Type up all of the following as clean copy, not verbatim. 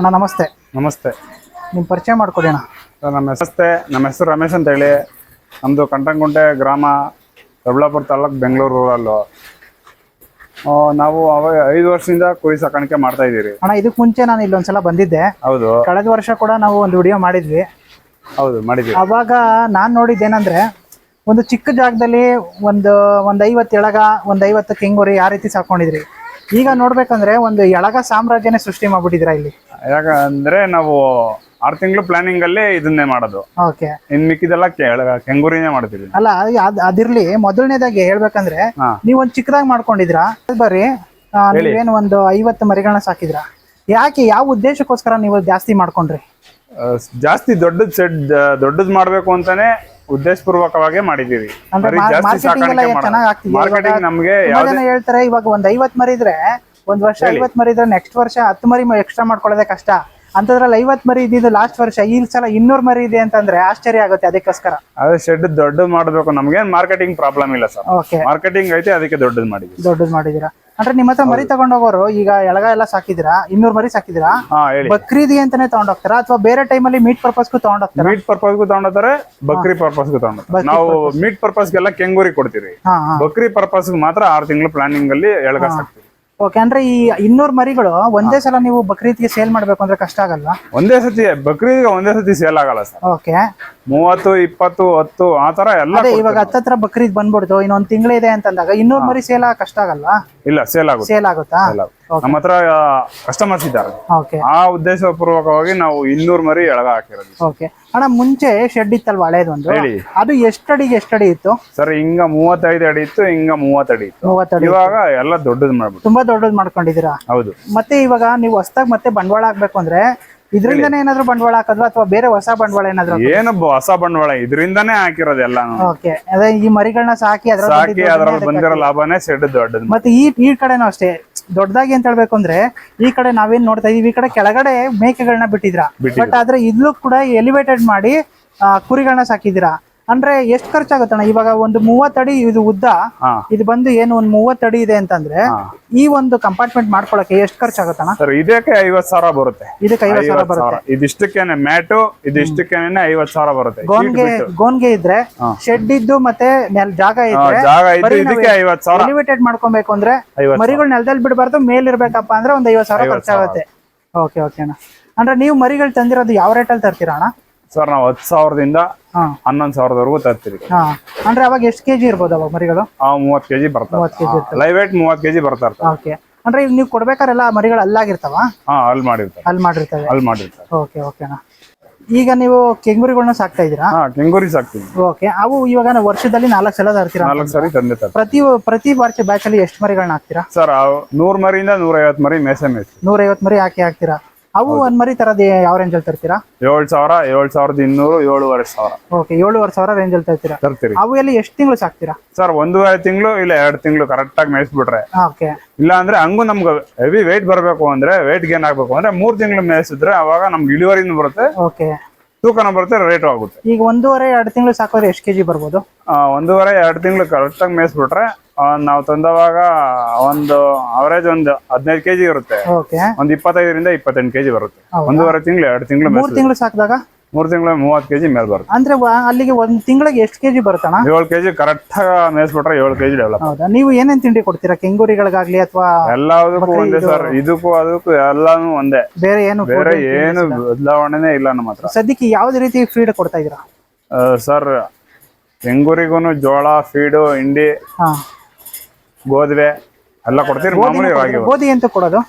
ಅಣ್ಣ ನಮಸ್ತೆ. ನಮಸ್ತೆ. ನಿಮ್ಮ ಪರಿಚಯ ಮಾಡ್ಕೊಡಿ ಅಣ್ಣ. ನಮ್ಮ ಹೆಸರು ರಮೇಶ್ ಅಂತ ಹೇಳಿ. ನಮ್ಮದು ಕಂಟಂಗುಂಟೆ ಗ್ರಾಮ, ದೊಡ್ಡಬಳ್ಳಾಪುರ ತಾಲೂಕು, ಬೆಂಗಳೂರು ರೂರಲ್ಲು. ನಾವು 5 ವರ್ಷದಿಂದ ಕುರಿ ಸಾಕಾಣಿಕೆ ಮಾಡ್ತಾ ಇದ್ದೀರಿ ಅಣ್ಣ. ಇದಕ್ಕೆ ಮುಂಚೆ ನಾನು ಇಲ್ಲೊಂದ್ಸಲ ಬಂದಿದ್ದೆ. ಹೌದು. ಕಳೆದ ವರ್ಷ ಕೂಡ ನಾವು ಒಂದು ವಿಡಿಯೋ ಮಾಡಿದ್ವಿ. ಹೌದು, ಮಾಡಿದ್ವಿ. ಅವಾಗ ನಾನು ನೋಡಿದ್ದೇನೆಂದ್ರೆ, ಒಂದು ಚಿಕ್ಕ ಜಾಗದಲ್ಲಿ ಒಂದು 50 ಎಳಗ, ಒಂದು 50 ಕೆಂಗುರಿ ಆ ರೀತಿ ಸಾಕೊಂಡಿದ್ರಿ. ಈಗ ನೋಡ್ಬೇಕಂದ್ರೆ ಒಂದು ಎಳಗ ಸಾಮ್ರಾಜ್ಯನೇ ಸೃಷ್ಟಿ ಮಾಡ್ಬಿಟ್ಟಿದ್ರ ಇಲ್ಲಿ. ಯಾಕಂದ್ರೆ ನಾವು 6 ತಿಂಗಳು ಪ್ಲಾನಿಂಗ್ ಅಲ್ಲಿ ಇದನ್ನೇ ಮಾಡೋದು. ಓಕೆ. ಇನ್ ಮಿಕ್ಕಿದೆಲ್ಲ ಕೆಂಗುರಿನೇ ಮಾಡ್ತೀವಿ. ಅಲ್ಲ, ಅದಿರ್ಲಿ. ಮೊದಲನೇದಾಗಿ ಹೇಳ್ಬೇಕಂದ್ರೆ, ನೀವೊಂದು ಚಿಕ್ಕದಾಗಿ ಮಾಡ್ಕೊಂಡಿದ್ರ. ಬರ್ರಿ, ನೀವೇನು ಒಂದು 50 ಮರಿಗಳನ್ನ ಸಾಕಿದ್ರ. ಯಾಕೆ, ಯಾವ ಉದ್ದೇಶಕ್ಕೋಸ್ಕರ ನೀವು ಜಾಸ್ತಿ ಮಾಡ್ಕೊಂಡ್ರಿ? ಜಾಸ್ತಿ ದೊಡ್ಡದ್ ಮಾಡ್ಬೇಕು ಅಂತಾನೆ ಉದ್ದೇಶಪೂರ್ವಕವಾಗಿ ಮಾಡಿದೀವಿ. ಮಾರ್ಕೆಟಿಂಗ್ ನಮ್ಗೆ ಹೇಳ್ತಾರೆ, ಇವಾಗ ಒಂದ್ 50 ಮರಿ ಇದ್ರೆ ಒಂದ್ ವರ್ಷ 50 ಮರಿ ಇದ್ರೆ ನೆಕ್ಸ್ಟ್ ವರ್ಷ 10 ಮರಿ ಎಕ್ಸ್ಟ್ರಾ ಮಾಡ್ಕೊಳ್ಳೋದೇ ಕಷ್ಟ. ಅಂತದ್ರಲ್ಲಿ 50 ಮರಿ ಇದ್ದಿದ್ದು ಲಾಸ್ಟ್ ವರ್ಷ ಈ ಸಲ 200 ಮರಿ ಇದೆ ಅಂತಂದ್ರೆ ಆಶ್ಚರ್ಯ ಆಗುತ್ತೆ. ಅದಕ್ಕೋಸ್ಕರ ಅದೇ ಶೆಡ್ ದೊಡ್ಡದು ಮಾಡಬೇಕು. ನಮ್ಗೆ ಮಾರ್ಕೆಟಿಂಗ್ ಪ್ರಾಬ್ಲಮ್ ಇಲ್ಲ ಸರ್. ಮಾರ್ಕೆಟಿಂಗ್ ಐತೆ, ಅದಕ್ಕೆ ದೊಡ್ಡದು ಮಾಡಿದೀರಾ. ಅಂದ್ರೆ ನಿಮ್ಮ ಹತ್ರ ಮರಿ ತಗೊಂಡೋಗೋರು ಈಗ ಎಳಗ ಎಲ್ಲ ಸಾಕಿದಿರಾ, 200 ಮರಿ ಸಾಕಿದಿರಾ, ಬಕ್ರೀದಿ ಅಂತಾನೆ ತಗೊಂಡೋಗ್ತಾರ ಅಥವಾ ಬೇರೆ ಟೈಮಲ್ಲಿ ಮೀಟ್ ಪರ್ಪಸ್ಗೂ ತಗೊಂಡೋಗ್ತಾರ? ಮೀಟ್ ಪರ್ಪಸ್ಗೂ ತಗೊಂಡೋಗ್ತಾರೆ, ಬಕ್ರಿ ಪರ್ಪಸ್ಗೂ ತಗೊಂಡೋಗ್ತಾರೆ. ನಾವು ಮೀಟ್ ಪರ್ಪಸ್ಗೆಲ್ಲ ಕೆಂಗೂರಿ ಕೊಡ್ತೀವಿ. ಬಕ್ರಿ ಪರ್ಪಸ್ ಮಾತ್ರ 6 ತಿಂಗಳು ಪ್ಲಾನಿಂಗ್ ಅಲ್ಲಿ ಎಳಗ ಸಾಕ್ತಿವಿ. ಓಕೆ. ಅಂದ್ರೆ ಈ 200 ಮರಿಗಳು ಒಂದೇ ಸಲ ನೀವು ಬಕ್ರೀದ್ಗೆ ಸೇಲ್ ಮಾಡ್ಬೇಕು ಅಂದ್ರೆ ಕಷ್ಟ ಆಗಲ್ಲ? ಒಂದೇ ಸತಿ ಸೇಲ್ ಆಗಲ್ಲ ಸರ್. ಓಕೆ. 30, 20, 10 ಆತರ ಎಲ್ಲ. ಇವಾಗ ಹತ್ತತ್ರ ಬಕ್ರೀದ್ ಬಂದ್ಬಿಡ್ತು, ಇನ್ನೊಂದ್ ತಿಂಗಳಿದೆ ಅಂತಂದಾಗ 200 ಮರಿ ಸೇಲ್ ಕಷ್ಟ ಆಗಲ್ಲ? ಇಲ್ಲ, ಸೇಲ್ ಆಗುತ್ತಾ? ನಮ್ಮ ಹತ್ರ ಕಸ್ಟಮರ್ಸ್ ಇದ್ದಾರೆ. ಆ ಉದ್ದೇಶ ಪೂರ್ವಕವಾಗಿ ನಾವು 200 ಮರಿ ಎಳಗ ಹಾಕಿರೋದು. ಓಕೆ ಅಣ್ಣ. ಮುಂಚೆ ಶೆಡ್ ಇತ್ತಲ್ವಾ ಹಳೇದೊಂದು, ಅದು ಎಷ್ಟಡಿಗೆ ಎಷ್ಟಡಿ ಇತ್ತು ಸರ್? ಹಿಂಗ 35 ಅಡಿ ಇತ್ತು, ಹಿಂಗ 30 ಅಡಿ ಇತ್ತು. 30 ಅಡಿ. ಇವಾಗ ಎಲ್ಲ ದೊಡ್ಡದು ಮಾಡ್ಬಿಟ್ಟು ತುಂಬಾ ದೊಡ್ಡದು ಮಾಡ್ಕೊಂಡಿದೀರಾ? ಹೌದು. ಮತ್ತೆ ಇವಾಗ ನೀವು ಹೊಸದಾಗಿ ಮತ್ತೆ ಬಂಡವಾಳ ಹಾಕ್ಬೇಕು ಅಂದ್ರೆ ಇದ್ರಿಂದಾನೇ ಏನಾದ್ರು ಬಂಡವಾಳ ಹಾಕೋದು ಅಥವಾ ಬೇರೆ ಹೊಸ ಬಂಡವಾಳ ಏನಾದ್ರು? ಏನು ಹೊಸ ಬಂಡವಾಳ, ಇದರಿಂದಾನೇ ಹಾಕಿರೋದು ಎಲ್ಲ. ಓಕೆ. ಅದೇ ಈ ಮರಿಗಳನ್ನ ಸಾಕಿ ಅದ್ರಲ್ಲಿ ಬಂದಿರೋ ಲಾಭನೇ ಶೆಡ್ ದೊಡ್ಡದು. ಮತ್ತೆ ಈ ಕಡೆನೂ ಅಷ್ಟೇ ದೊಡ್ಡದಾಗಿ ಅಂತ ಹೇಳ್ಬೇಕು ಅಂದ್ರೆ, ಈ ಕಡೆ ನಾವೇನ್ ನೋಡ್ತಾ ಇದೀವಿ, ಈ ಕಡೆ ಕೆಳಗಡೆ ಮೇಕೆಗಳನ್ನ ಬಿಟ್ಟಿದ್ರ. ಬಟ್ ಆದ್ರೆ ಇದ್ಲೂ ಕೂಡ ಎಲಿವೇಟೆಡ್ ಮಾಡಿ ಕುರಿಗಳನ್ನ ಸಾಕಿದಿರಾ. ಅಂದ್ರೆ ಎಷ್ಟು ಖರ್ಚಾಗುತ್ತಣ್ಣ? ಇವಾಗ ಒಂದು 30 ಅಡಿ ಇದು ಉದ್ದ, ಇದು ಬಂದು ಏನು ಒಂದು 30 ಅಡಿ ಇದೆ ಅಂತಂದ್ರೆ, ಈ ಒಂದು ಕಂಪಾರ್ಟ್ಮೆಂಟ್ ಮಾಡ್ಕೊಳಕ್ಕೆ ಎಷ್ಟು ಖರ್ಚಾಗುತ್ತಣ್ಣ? ಸರ್, ಇದಕ್ಕೆ 50,000 ಬರುತ್ತೆ. ಇದಕ್ಕೆ 50,000 ಬರುತ್ತೆ. ಇದಿಷ್ಟಕ್ಕೇನೆ ಮ್ಯಾಟು, ಇದಿಷ್ಟಕ್ಕೇನೆ 50,000 ಬರುತ್ತೆ. ಗೋನ್ಗೆ ಇದ್ರೆ, ಶೆಡ್ ಇದ್ದು ಮತ್ತೆ ಜಾಗ ಇದ್ರೆ, ಇದಕ್ಕೆ 50,000. ಎಲಿವೇಟೆಡ್ ಮಾಡ್ಕೊಬೇಕು ಅಂದ್ರೆ ಮರಿಗಳು ನೆಲದಲ್ಲಿ ಬಿಡಬಾರ್ದು, ಮೇಲಿರ್ಬೇಕಪ್ಪ ಅಂದ್ರೆ ಒಂದು 50,000 ಖರ್ಚಾಗುತ್ತೆ. ಓಕೆ ಅಣ್ಣ. ಅಂದ್ರೆ ನೀವು ಮರಿಗಳು ತಂದಿರೋದು ಯಾವ ರೇಟಲ್ಲಿ ತರ್ತೀರಾ ಅಣ್ಣ? ಸರ್, ನಾವು 10,000ದಿಂದ 11,000ವರೆಗೂ ತರ್ತೀವಿ. ಅಂದ್ರೆ ಅವಾಗ ಎಷ್ಟು ಕೆಜಿ ಇರ್ಬೋದು ಅವಾಗ ಮರಿಗಳು? 30 ಕೆಜಿ ಬರ್ತಾವೆ. ಲೈವ್ ವೇಟ್ 30 ಕೆಜಿ ಬರ್ತಾರೆ. ಓಕೆ. ಅಂದ್ರೆ ನೀವು ಕೊಡ್ಬೇಕಾರೆಲ್ಲ ಮರಿಗಳು ಅಲ್ಲಾಗಿರ್ತಾವ? ಅಲ್ಲಿ ಮಾಡಿರ್ತಾರೆ. ಓಕೆ ಅಣ್ಣ. ಈಗ ನೀವು ಕೆಂಗುರಿಗಳನ್ನ ಸಾಕ್ತಾ ಇದೀರಾ? ಕೆಂಗುರಿ ಸಾಕ್ತೀವಿ. ಓಕೆ. ಅವು ಇವಾಗ ವರ್ಷದಲ್ಲಿ 4 ಸಲ ತರ್ತೀರಾ? 4 ಸರಿ ತಂದೆ. ಪ್ರತಿ ಬ್ಯಾಚ್ ಅಲ್ಲಿ ಎಷ್ಟು ಮರಿಗಳನ್ನ ಹಾಕ್ತೀರಾ ಸರ್? 100 ಮರಿಯಿಂದ 150 ಮರಿ ಮೇಸೆ 150 ಮರಿ ಹಾಕ್ತೀರಾ. ಅವು ಒಂದ್ ಮರಿ ತರದ್ ಯಾವ ರೇಂಜ್ ಅಲ್ಲಿ ತರ್ತೀರಾ? 7,000, 7,200, 7,500. ಓಕೆ. 7,500 ರೇಂಜ್ ಅಲ್ಲಿ ತರ್ತೀರಾ. ಅವು ಎಲ್ಲಿ ಎಷ್ಟು ತಿಂಗಳು ಸಾಕ್ತೀರಾ? ಸರ್, 1.5 ತಿಂಗಳು ಇಲ್ಲ 2 ತಿಂಗಳು ಕರೆಕ್ಟ್ ಆಗಿ ಮೇಯಿಸ್ಬಿಟ್ರೆ. ಓಕೆ. ಇಲ್ಲ ಅಂದ್ರೆ ಹಂಗು ನಮ್ಗೆ ಹೆವಿ ವೇಟ್ ಬರ್ಬೇಕು ಅಂದ್ರೆ, ವೇಟ್ ಗೇನ್ ಆಗ್ಬೇಕು ಅಂದ್ರೆ 3 ತಿಂಗಳು ಮೇಯಿಸಿದ್ರೆ ಅವಾಗ ನಮ್ಗೆ ಇಳುವರಿನೂ ಬರುತ್ತೆ. ಓಕೆ. ತೂಕನ ಬರುತ್ತೆ, ರೇಟು ಆಗುತ್ತೆ. ಈಗ 1.5-2 ತಿಂಗಳು ಸಾಕೋದ್ರೆ ಎಷ್ಟು ಕೆಜಿ ಬರ್ಬೋದು? 1.5-2 ತಿಂಗಳು ಕರೆಕ್ಟ್ ಆಗಿ ಮೇಯಿಸ್ಬಿಟ್ರೆ ನಾವು ತಂದವಾಗ ಒಂದು ಅವರೇಜ್ ಒಂದು 15 ಕೆಜಿ ಇರುತ್ತೆ. ಒಂದು 25ರಿಂದ 28 ಕೆಜಿ ಬರುತ್ತೆ. 1.5 ತಿಂಗಳು 2 ತಿಂಗಳು 3 ತಿಂಗಳು ಸಾಕಿದಾಗ 3 ತಿಂಗಳು 30 ಕೆಜಿ ಮೇಲೆ ಬರುತ್ತೆ. ಅಂದ್ರೆ ಅಲ್ಲಿಗೆ ಒಂದ್ ತಿಂಗಳಿಗೆ ಎಷ್ಟು ಕೆಜಿ ಬರುತ್ತಣ್ಣ? 7 ಕೆಜಿ ಕರೆಕ್ಟ್ ಮೇಯಿಸ್ಬಿಟ್ರೆ 7 ಕೆಜಿ ಡೆವಲಪ್. ಹೌದಾ? ನೀವು ಏನೇನ್ ತಿಂಡಿ ಕೊಡ್ತೀರಾ ಕೆಂಗೂರಿಗಳಿಗಾಗ್ಲಿ ಅಥವಾ? ಎಲ್ಲದಕ್ಕೂ ಒಂದೇ ಸರ್. ಇದಕ್ಕೂ ಅದಕ್ಕೂ ಎಲ್ಲಾನು ಒಂದೇ. ಬೇರೆ ಏನು ಬದಲಾವಣೆನೇ ಇಲ್ಲ ನಮ್ಮ ಹತ್ರ. ಸದ್ಯಕ್ಕೆ ಯಾವ್ದು ರೀತಿ ಫೀಡ್ ಕೊಡ್ತಾ ಇದೀರಾ ಸರ್? ಕೆಂಗೂರಿಗೂ ಜೋಳ ಫೀಡು, ಹಿಂಡಿ, ಗೋಧಿ ಎಲ್ಲ ಕೊಡ್ತೀರಿ. ಮಾಮೂಲಿ ರಾಗಿ. ಗೋಧಿ ಅಂತ ಕೊಡೋದು?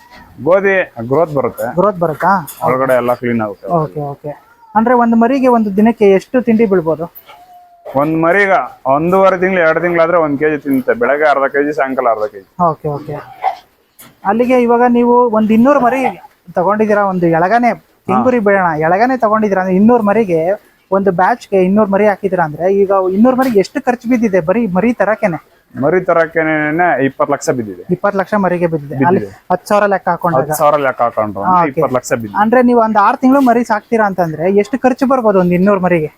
ಗೋಧಿ ಗ್ರೋತ್ ಬರುತ್ತಾ? ಒಳಗಡೆ ಎಲ್ಲ ಕ್ಲೀನ್ ಆಗುತ್ತೆ. ಓಕೆ. ಅಂದ್ರೆ ಒಂದು ಮರಿಗೆ ಒಂದು ದಿನಕ್ಕೆ ಎಷ್ಟು ತಿಂಡಿ ಬೀಳ್ಬೋದು? ಒಂದ್ ಮರಿಗ 1.5 ತಿಂಗಳು 2 ತಿಂಗಳಾದ್ರೆ 1 ಕೆಜಿ ತಿನ್ನುತ್ತೆ. ಬೆಳಗ್ಗೆ 1/2 ಕೆಜಿ, ಸಾಯಂಕಾಲ 1/2 ಕೆಜಿ. ಓಕೆ. ಅಲ್ಲಿಗೆ ಇವಾಗ ನೀವು ಒಂದು 200 ಮರಿ ತಗೊಂಡಿದ್ದೀರಾ. ಒಂದು ಎಳಗಾನೆ ಕೆಂಗುರಿ ಬೇಡ, ಎಳಗಾನೆ ತಗೊಂಡಿದ್ದೀರಾ ಅಂದ್ರೆ 200 ಮರಿಗೆ ಒಂದು ಬ್ಯಾಚ್ಗೆ 200 ಮರಿ ಹಾಕಿದಿರಾ ಅಂದ್ರೆ, ಈಗ 200 ಮರಿಗೆ ಎಷ್ಟು ಖರ್ಚು ಬಿದ್ದಿದೆ ಬರೀ ಮರಿ ತರಕೇನೆ? ಮರಿ ತರಕೇನೆ 20 ಲಕ್ಷ ಬಿದ್ದಿದೆ. 20 ಲಕ್ಷ ಮರಿಗೆ ಬಿದ್ದಿದೆ. ಅಲ್ಲಿ 10,000 ಲೆಕ್ಕ ಹಾಕೊಂಡ್ರೆ 20 ಲಕ್ಷ ಬಿದ್ದಿದೆ. ಅಂದ್ರೆ ನೀವು ಒಂದು 6 ತಿಂಗಳು ಮರಿ ಸಾಕ್ತೀರಾ ಅಂತಂದ್ರೆ ಎಷ್ಟು ಖರ್ಚು ಬರ್ಬೋದು ಒಂದು 200 ಮರಿಗೆ?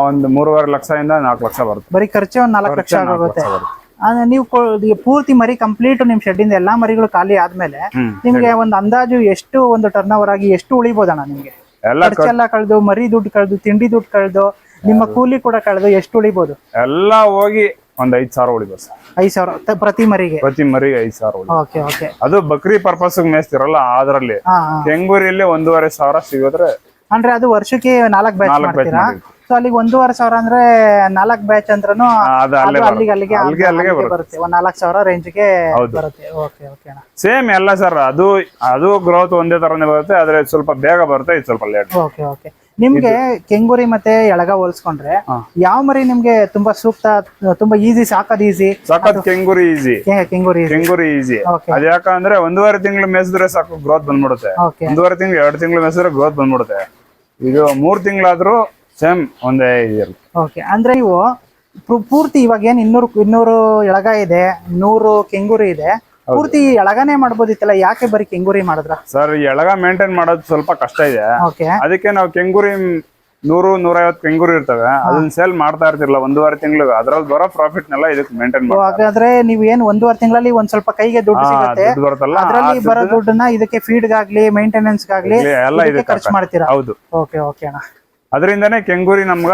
ಒಂದು 3.5 ಲಕ್ಷದಿಂದ 4 ಲಕ್ಷ ಬರುತ್ತೆ. ಬರೀ ಖರ್ಚು ಒಂದು 4 ಲಕ್ಷ ಆಗುತ್ತೆ. ನೀವು ಪೂರ್ತಿ ಮರಿ ಕಂಪ್ಲೀಟ್ ನಿಮ್ ಶೆಡ್ಡಿಂದ ಎಲ್ಲಾ ಮರಿಗಳು ಖಾಲಿ ಆದ್ಮೇಲೆ ನಿಮ್ಗೆ ಒಂದು ಅಂದಾಜು ಎಷ್ಟು ಒಂದು ಟರ್ನ್ ಓವರ್ ಆಗಿ ಎಷ್ಟು ಉಳಿಬೋದಣ್ಣ ನಿಮ್ಗೆ? ಖರ್ಚೆಲ್ಲ ಕಳೆದು, ಮರಿ ದುಡ್ಡು ಕಳೆದು, ತಿಂಡಿ ದುಡ್ಡು ಕಳೆದು, ನಿಮ್ಮ ಕೂಲಿ ಕೂಡ ಕಳೆದು ಎಷ್ಟು ಉಳಿಬೋದು? ಎಲ್ಲ ಹೋಗಿ ಒಂದ್ 5,000 ಉಳಿಬೋದು ಸರ್. 5,000 ಪ್ರತಿ ಮರಿಗೆ? ಪ್ರತಿ ಮರಿಗೆ 5,000 ಉಳಿಬೋದು. Okay okay. ಅದು ಬಕ್ರಿ ಪರ್ಪಸ್ ಮೇಯಿಸ್ತಿರಲ್ಲ ಅದ್ರಲ್ಲಿ. ಕೆಂಗೂರಿಯಲ್ಲಿ 1,500 ಸಿಗೋದ್ರೆ ಅಂದ್ರೆ ಅದು ವರ್ಷಕ್ಕೆ 4 ಬ್ಯಾಚ್ ಮಾಡ್ತೀರಾ? ಸೊ ಅಲ್ಲಿಗೆ 1,500 ಅಂದ್ರೆ 4 ಬ್ಯಾಚ್ ಅಂದ್ರೂ ಅಲ್ಲಿಗೆ ಬರುತ್ತೆ. 4,000 ರೇಂಜ್ಗೆ ಬರುತ್ತೆ. Okay okay. ಸೇಮ್ ಎಲ್ಲ ಸರ್. ಅದು ಗ್ರೋತ್ ಒಂದೇ ತರನೇ ಬರುತ್ತೆ, ಆದ್ರೆ ಸ್ವಲ್ಪ ಬೇಗ ಬರುತ್ತೆ, ಇದು ಸ್ವಲ್ಪ ಲೇಟ್. Okay okay. ನಿಮ್ಗೆ ಕೆಂಗೂರಿ ಮತ್ತೆ ಎಳಗ ಹೋಲ್ಸ್ಕೊಂಡ್ರೆ ಯಾವ ಮರಿ ನಿಮ್ಗೆ ತುಂಬಾ ಸೂಕ್ತ, ತುಂಬಾ ಈಸಿ ಸಾಕೋದ್ ಈಸಿ? ಸಾಕೋದ್ ಕೆಂಗೂರಿ ಈಸಿ. ಕೆಂಗೂರಿ ಈಸಿ. ಅದ್ ಯಾಕಂದ್ರೆ 1.5 ತಿಂಗಳು ಮೇಸಿದ್ರೆ ಸಾಕು, ಗ್ರೋತ್ ಬಂದ್ಬಿಡುತ್ತೆ. 1.5 ತಿಂಗಳು 2 ತಿಂಗಳು ಮೇಸಿದ್ರೆ ಗ್ರೋತ್ ಬಂದ್ಬಿಡುತ್ತೆ. ಇದು 3 ತಿಂಗಳಾದ್ರೂ ಸೇಮ್ ಒಂದೇ ಇದೆಯಲ್ಲ. ಓಕೆ. ಅಂದ್ರೆ ನೀವು ಪೂರ್ತಿ ಇವಾಗ ಏನ್ 200 ಎಳಗ ಇದೆ, 100 ಕೆಂಗೂರಿ ಇದೆ, ಪೂರ್ತಿ ಎಳಗನೆ ಮಾಡ್ಬೋದಿತ್ತಲ್ಲ, ಯಾಕೆ ಬರೀ ಕೆಂಗೂರಿ ಮಾಡಿದ್ರ? ಸರ್ ಎಳಗ ಮೇಂಟೈನ್ ಮಾಡೋದು ಸ್ವಲ್ಪ ಕಷ್ಟ ಇದೆ, ಅದಕ್ಕೆ ನಾವು ಕೆಂಗೂರಿ 100-150 ಕೆಂಗೂರಿ ಇರ್ತವೆ, ಅದನ್ನ ಸೇಲ್ ಮಾಡ್ತಾ ಇರ್ತಿರ್ಲಿಲ್ಲ 1.5 ತಿಂಗಳು. ಅದ್ರಲ್ಲಿ ಬರೋ ಪ್ರಾಫಿಟ್ ನೆಲ್ಲ ಇದಕ್ಕೆ ಮೇಂಟೈನ್ ಮಾಡಿ. ಹಾಗಾದ್ರೆ ನೀವು ಏನ್ 1.5 ತಿಂಗಳಲ್ಲಿ ಒಂದ್ ಸ್ವಲ್ಪ ಕೈಗೆ ದುಡ್ಡು ಸಿಗುತ್ತೆ, ಅದ್ರಲ್ಲಿ ಬರೋ ದುಡ್ಡನ್ನ ಇದಕ್ಕೆ ಫೀಡ್ಗಾಗ್ಲಿ ಮೇಂಟೆನೆನ್ಸ್ ಗಾಗ್ಲಿ ಎಲ್ಲ ಇದಕ್ಕೆ ಖರ್ಚು ಮಾಡ್ತೀರಾ? ಹೌದು. ಓಕೆ ಓಕೆ ಅಣ್ಣ. ಅದರಿಂದಾನೇ ಕೆಂಗೂರಿ ನಮ್ಗ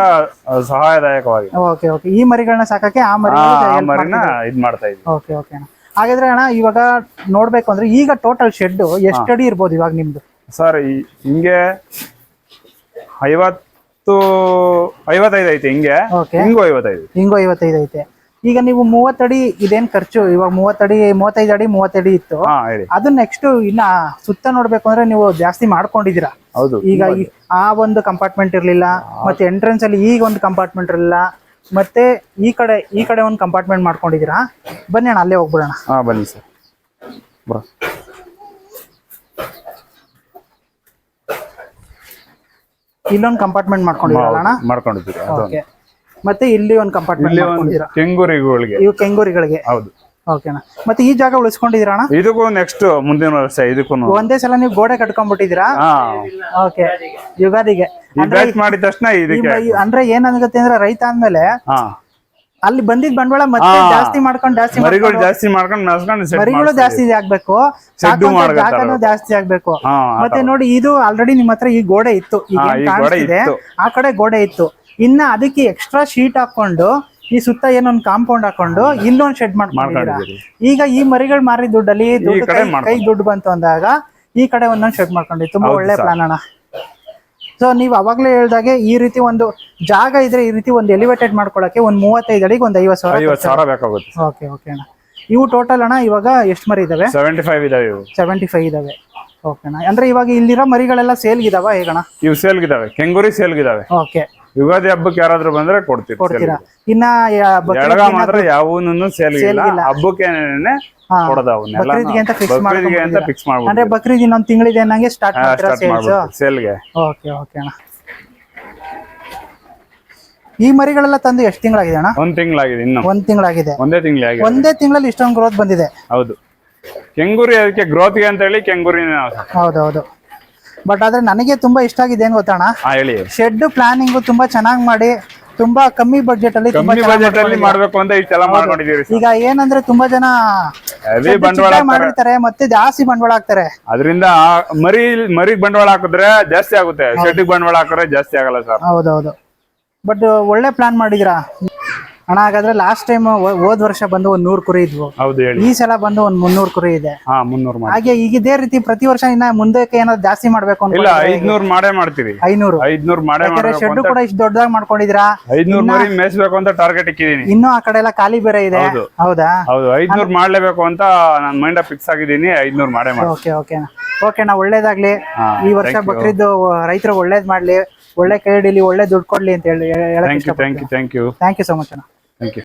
ಸಹಾಯದಾಯಕವಾಗಿ. Okay okay. ಈ ಮರಿಗಳನ್ನ ಸಾಕಕ್ಕೆ ಆ ಮರಿನ ಇದ್ ಮಾಡ್ತಾ ಇದ್ವಿ. ಓಕೆ ಓಕೆ ಅಣ್ಣ. ಹಾಗಾದ್ರೆ ಅಣ್ಣ ಇವಾಗ ನೋಡ್ಬೇಕು ಅಂದ್ರೆ ಈಗ ಟೋಟಲ್ ಶೆಡ್ ಎಷ್ಟು ಅಡಿ ಇರ್ಬೋದು ಇವಾಗ ನಿಮ್ದು? ಸರ್ ಹಿಂಗೆ 55 ಐತೆ, ಹಿಂಗೆ ಹಿಂಗೂ 55 ಐತೆ. ಈಗ ನೀವು 30 ಅಡಿ ಇದೇನ್ ಖರ್ಚು ಇವಾಗ 35 ಅಡಿ 30 ಅಡಿ ಇತ್ತು, ಅದು ನೆಕ್ಸ್ಟ್ ಇನ್ನ ಸುತ್ತ ನೋಡ್ಬೇಕು ಅಂದ್ರೆ ನೀವು ಜಾಸ್ತಿ ಮಾಡ್ಕೊಂಡಿದೀರಾ. ಈಗ ಆ ಒಂದು ಕಂಪಾರ್ಟ್ಮೆಂಟ್ ಇರ್ಲಿಲ್ಲ, ಮತ್ತೆ ಎಂಟ್ರೆನ್ಸ್ ಅಲ್ಲಿ ಈಗ ಒಂದು ಕಂಪಾರ್ಟ್ಮೆಂಟ್ ಇರಲಿಲ್ಲ, ಮತ್ತೆ ಈ ಕಡೆ ಒಂದು ಕಂಪಾರ್ಟ್ಮೆಂಟ್ ಮಾಡ್ಕೊಂಡಿದೀರಾ. ಬನ್ನಿ ಅಣ್ಣ ಅಲ್ಲೇ ಹೋಗ್ಬಿಡೋಣ. ಬನ್ನಿ ಸರ್. ಇಲ್ಲೊಂದು ಕಂಪಾರ್ಟ್ಮೆಂಟ್ ಮಾಡ್ಕೊಂಡಿದ್ದೀರಾ? ಓಕೆ. ಮತ್ತೆ ಇಲ್ಲಿ ಒಂದು ಕಂಪಾರ್ಟ್ಮೆಂಟ್ ಮಾಡ್ಕೊಂಡಿದ್ದೀರಾ ಕೆಂಗೂರಿಗಳಿಗೆ? ಇವು ಕೆಂಗೂರಿಗಳಿಗೆ. ಹೌದು. ಓಕೆ ಅಣ್ಣ. ಮತ್ತೆ ಈ ಜಾಗ ಉಳಿಸ್ಕೊಂಡಿದ್ದೀರಾ ಅಣ್ಣ? ಇದಕ್ಕೂ ನೆಕ್ಸ್ಟ್ ಮುಂದಿನ ವರ್ಷ ಇದಕ್ಕೂ ಒಂದೇ ಸಲ ನೀವು ಗೋಡೆ ಕಟ್ಕೊಂಡ್ಬಿಟ್ಟಿದ್ದೀರಾ? ಓಕೆ. ಯುಗಾದಿಗೆ ಮಾಡಿದ ತಕ್ಷಣ ಇದಕ್ಕೆ ಅಂದ್ರೆ ಏನಾಗುತ್ತೆ ಅಂದ್ರೆ ರೈತ ಅಂದ್ಮೇಲೆ ಅಲ್ಲಿ ಬಂದಿದ್ ಬಂಡವಾಳ ಮತ್ತೆ ಜಾಸ್ತಿ ಮಾಡ್ಕೊಂಡು ಮರಿಗಳು ಜಾಸ್ತಿ ಆಗ್ಬೇಕು, ಜಾಗನೂ ಜಾಸ್ತಿ ಆಗ್ಬೇಕು. ಮತ್ತೆ ನೋಡಿ ಇದು ಆಲ್ರೆಡಿ ನಿಮ್ಮ ಹತ್ರ ಈ ಗೋಡೆ ಇತ್ತು, ಈಗ ಕಾಣಿಸ್ತಿದೆ ಆ ಕಡೆ ಗೋಡೆ ಇತ್ತು. ಇನ್ನ ಅದಕ್ಕೆ ಎಕ್ಸ್ಟ್ರಾ ಶೀಟ್ ಹಾಕೊಂಡು ಈ ಸುತ್ತ ಏನೊಂದು ಕಾಂಪೌಂಡ್ ಹಾಕೊಂಡು ಇಲ್ಲೊಂದು ಶೆಡ್ ಮಾಡ್ಕೊಂಡಿದ್ದೀರಾ. ಈಗ ಈ ಮರಿಗಳು ಮಾರಿ ದುಡ್ಡಲ್ಲಿ ಕೈ ದುಡ್ಡು ಬಂತು ಅಂದಾಗ ಈ ಕಡೆ ಒಂದೊಂದು ಶೆಡ್ ಮಾಡ್ಕೊಂಡಿದ್ದು ತುಂಬಾ ಒಳ್ಳೆ ಪ್ಲಾನ್ ಅಣ್ಣ. ಸೊ ನೀವು ಅವಾಗ್ಲೇ ಹೇಳ್ದಾಗೆ ಈ ರೀತಿ ಒಂದು ಜಾಗ ಇದ್ರೆ ಈ ರೀತಿ ಒಂದು ಎಲಿವೇಟೆಡ್ ಮಾಡ್ಕೊಳಕ್ಕೆ ಒಂದು 35 ಅಡಿಗೆ ಒಂದು 50,000 ಬೇಕಾಗುತ್ತೆ. ಓಕೆ ಓಕೆ ಅಣ್ಣ. ಇವು ಟೋಟಲ್ ಅಣ್ಣ ಇವಾಗ ಎಷ್ಟು ಮರಿ ಇದಾವೆ? 75 ಇದಾವೆ. ಓಕೆ ಅಣ್ಣ. ಅಂದ್ರೆ ಇವಾಗ ಇಲ್ಲಿರೋ ಮರಿಗಳೆಲ್ಲ ಸೇಲ್ಗಿದಾವ ಹೇಗಣ್ಣ? ಇವು ಸೇಲ್ಗಿದಾವೆ, ಕೆಂಗೂರಿ ಸೇಲ್ಗಿದಾವೆ. ಓಕೆ. ಯುಗಾದಿ ಹಬ್ಬಕ್ಕೆ ಯಾರಾದ್ರೂ ಬಂದ್ರೆ ಕೊಡ್ತೀರಾ? ಇನ್ನ ಮಾತ್ರ ಯಾವೂನು ಸೇಲ್ಗಿಲ್ಲ, ಹಬ್ಬಕ್ಕೆ ಬಕ್ರೀದ್ಗೆ ಅಂತ ಫಿಕ್ಸ್ ಮಾಡ್ಕೊಂಡು ಅಂದ್ರೆ ಬಕ್ರೀದ್ ಇನ್ನೊಂದು ತಿಂಗಳಿದೆ ಅನ್ನಂಗೆ ಸ್ಟಾರ್ಟ್ ಮಾಡ್ತೀರಾ ಸೇಲ್ಗೆ? ಓಕೆ ಓಕೆ ಅಣ್ಣ. ಈ ಮರಿಗಳೆಲ್ಲ ತಂದು ಎಷ್ಟು ತಿಂಗಳಾಗಿದೆ ಅಣ್ಣ? 1 ತಿಂಗಳಾಗಿದೆ. ಇನ್ನು 1 ತಿಂಗಳಾಗಿದೆ. ಒಂದೇ ತಿಂಗಳಲ್ಲಿ ಇಷ್ಟೊಂದು ಗ್ರೋತ್ ಬಂದಿದೆ. ಹೌದು. ಕೆಂಗೂರಿ ಅದಕ್ಕೆ ಗ್ರೋತ್ಗೆ ಅಂತ ಹೇಳಿ ಕೆಂಗೂರಿ. ಹೌದೌದು. ಬಟ್ ಆದ್ರೆ ನನಗೆ ತುಂಬಾ ಇಷ್ಟ ಆಗಿದೆ ಏನ್ ಗೊತ್ತಣ್ಣ, ಶೆಡ್ ಪ್ಲಾನಿಂಗ್ ತುಂಬಾ ಚೆನ್ನಾಗಿ ಮಾಡಿ ತುಂಬಾ ಕಮ್ಮಿ ಬಜೆಟ್ ಅಲ್ಲಿ ಮಾಡ್ಬೇಕು ಅಂತ ಇಷ್ಟೆಲ್ಲ ಮಾಡ್ಕೊಂಡಿದೀವಿ. ಈಗ ಏನಂದ್ರೆ ತುಂಬಾ ಜನ ಮಾಡಿರ್ತಾರೆ ಮತ್ತೆ ಜಾಸ್ತಿ ಬಂಡವಾಳ ಹಾಕ್ತಾರೆ. ಅದರಿಂದ ಮರಿಗೆ ಬಂಡವಾಳ ಹಾಕಿದ್ರೆ ಜಾಸ್ತಿ ಆಗುತ್ತೆ, ಶೆಡ್ ಬಂಡವಾಳ ಹಾಕಿದ್ರೆ ಜಾಸ್ತಿ ಆಗಲ್ಲ ಸರ್. ಹೌದೌದು. ಬಟ್ ಒಳ್ಳೆ ಪ್ಲಾನ್ ಮಾಡಿದಿರಾ ಅಣ್ಣ. ಹಾಗಾದ್ರೆ ಲಾಸ್ಟ್ ಟೈಮ್ ಹೋದ್ ವರ್ಷ ಬಂದು 100 ಕುರಿ ಇದ್ವು. ಈ ಸಲ ಬಂದು 300 ಕುರಿ ಇದೆ. ಹಾಗೆ ಈಗ ಇದೇ ರೀತಿ ಪ್ರತಿ ವರ್ಷ ಇನ್ನ ಮುಂದಕ್ಕೆ ಏನಾದ್ರು ಜಾಸ್ತಿ ಮಾಡ್ಬೇಕು ಇಲ್ಲ 500 ಮಾಡೇ ಮಾಡ್ತೀವಿ. 500 ಮಾಡೇ ಶೆಡ್ ಕೂಡ ಇಷ್ಟು ದೊಡ್ಡದಾಗಿ ಮಾಡ್ಕೊಂಡಿದ್ರಾ? 500 ಮರಿ ಮೇಯಿಸಬೇಕು ಅಂತ ಟಾರ್ಗೆಟ್ ಇಕ್ಕಿದೀನಿ. ಇನ್ನು ಆ ಕಡೆ ಎಲ್ಲ ಖಾಲಿ ಬೇರೆ ಇದೆ. ಹೌದಾ? ಹೌದು. 500 ಮಾಡ್ಲೇಬೇಕು ಅಂತ ನಾನು ಮೈಂಡ್ ಫಿಕ್ಸ್ ಆಗಿದ್ದೀನಿ. 500 ಮಾಡೇ ಮಾಡಿ. ಓಕೆ ಓಕೆ ಓಕೆ ನಾ ಒಳ್ಳೇದಾಗ್ಲಿ. ಈ ವರ್ಷ ಬಕ್ರೀದ್ ರೈತರು ಒಳ್ಳೇದ್ ಮಾಡ್ಲಿ, ಒಳ್ಳೆ ಕೈ ಹಿಡೀಲಿ, ಒಳ್ಳೆ ದುಡ್ಡು ಕೊಡ್ಲಿ ಅಂತ ಹೇಳಿ. ಥ್ಯಾಂಕ್ ಯು ಸೊ ಮಚ್ ಅಣ್ಣ.